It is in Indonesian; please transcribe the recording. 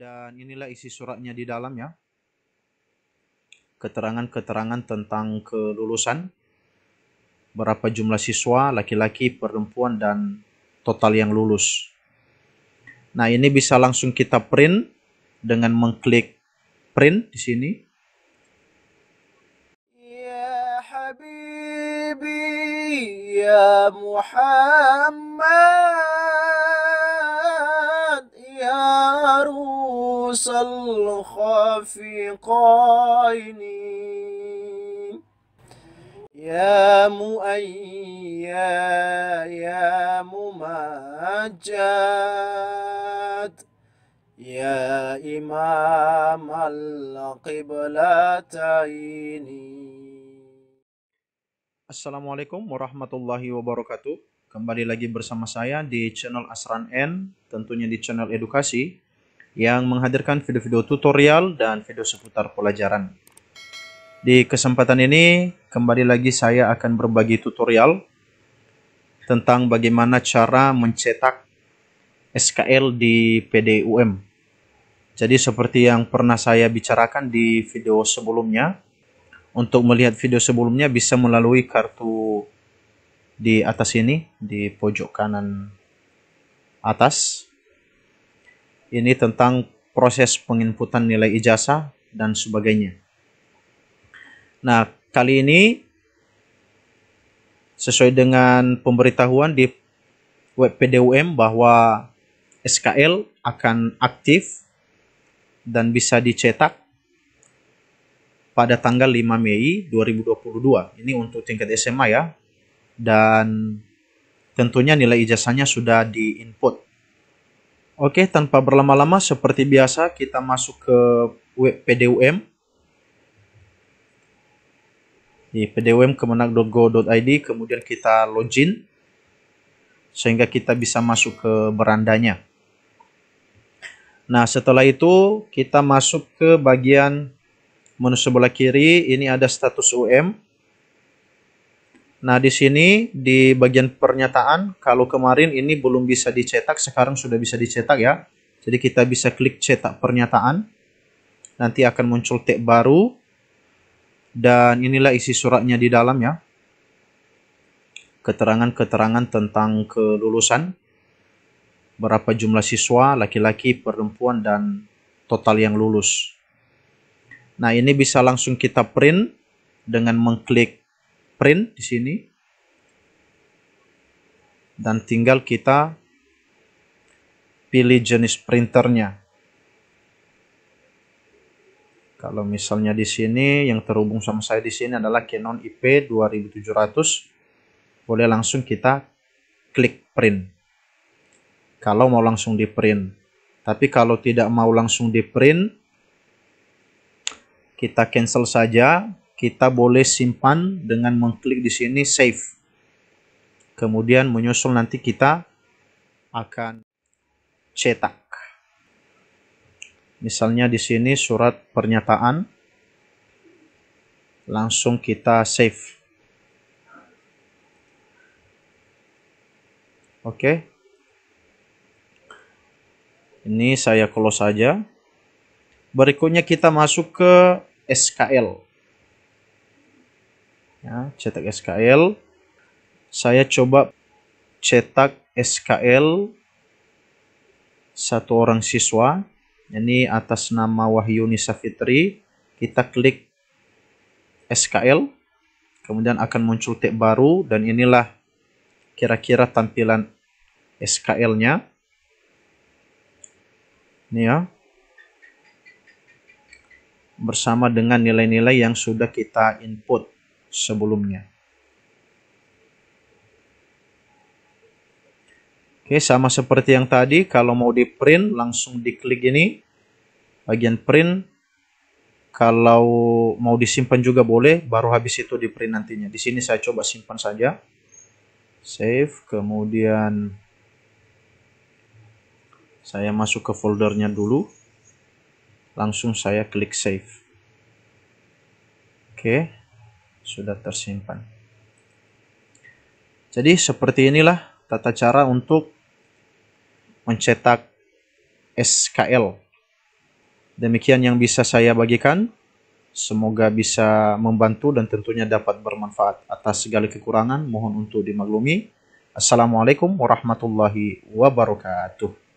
Dan inilah isi suratnya di dalam ya. Keterangan-keterangan tentang kelulusan, berapa jumlah siswa, laki-laki, perempuan, dan total yang lulus. Nah, ini bisa langsung kita print dengan mengklik print di sini. Ya Habibi ya Muhammad ya Rusal Khafiqaini ya Mu'ayya ya Mumajjad ya Imam al-Qiblataini. Assalamualaikum warahmatullahi wabarakatuh. Kembali lagi bersama saya di channel Asran N, tentunya di channel edukasi yang menghadirkan video-video tutorial dan video seputar pelajaran. Di kesempatan ini, kembali lagi saya akan berbagi tutorial tentang bagaimana cara mencetak SKL di PDUM. Jadi seperti yang pernah saya bicarakan di video sebelumnya, untuk melihat video sebelumnya bisa melalui kartu di atas ini, di pojok kanan atas. Ini tentang proses penginputan nilai ijazah dan sebagainya. Nah, kali ini sesuai dengan pemberitahuan di web PDUM bahwa SKL akan aktif dan bisa dicetak pada tanggal 5 Mei 2022. Ini untuk tingkat SMA ya. Dan tentunya nilai ijazahnya sudah di-input. Oke, tanpa berlama-lama seperti biasa kita masuk ke web PDUM. Di pdum.kemenag.go.id, kemudian kita login sehingga kita bisa masuk ke berandanya. Nah, setelah itu kita masuk ke bagian menu sebelah kiri, ini ada status UM. Nah, di sini di bagian pernyataan, kalau kemarin ini belum bisa dicetak, sekarang sudah bisa dicetak ya. Jadi kita bisa klik cetak pernyataan. Nanti akan muncul tab baru. Dan inilah isi suratnya di dalam ya. Keterangan-keterangan tentang kelulusan, berapa jumlah siswa, laki-laki, perempuan, dan total yang lulus. Nah, ini bisa langsung kita print dengan mengklik print di sini. Dan tinggal kita pilih jenis printernya. Kalau misalnya di sini yang terhubung sama saya di sini adalah Canon IP 2700, boleh langsung kita klik print. Kalau mau langsung di print. Tapi kalau tidak mau langsung di print, kita cancel saja. Kita boleh simpan dengan mengklik di sini save. Kemudian menyusul nanti kita akan cetak. Misalnya di sini surat pernyataan, langsung kita save. Oke. Ini saya close saja. Berikutnya kita masuk ke SKL. Ya, cetak SKL. Saya coba cetak SKL satu orang siswa. Ini atas nama Wahyu Nisa Fitri. Kita klik SKL. Kemudian akan muncul tab baru. Dan inilah kira-kira tampilan SKL-nya. Ini ya. Bersama dengan nilai-nilai yang sudah kita input sebelumnya. Oke, sama seperti yang tadi, kalau mau di print langsung diklik ini, bagian print. Kalau mau disimpan juga boleh, baru habis itu di print nantinya. Di sini saya coba simpan saja. Save, kemudian saya masuk ke foldernya dulu. Langsung saya klik save. Oke, sudah tersimpan. Jadi seperti inilah tata cara untuk mencetak SKL Demikian yang bisa saya bagikan. Semoga bisa membantu dan tentunya dapat bermanfaat. Atas segala kekurangan mohon untuk dimaklumi. Assalamualaikum warahmatullahi wabarakatuh.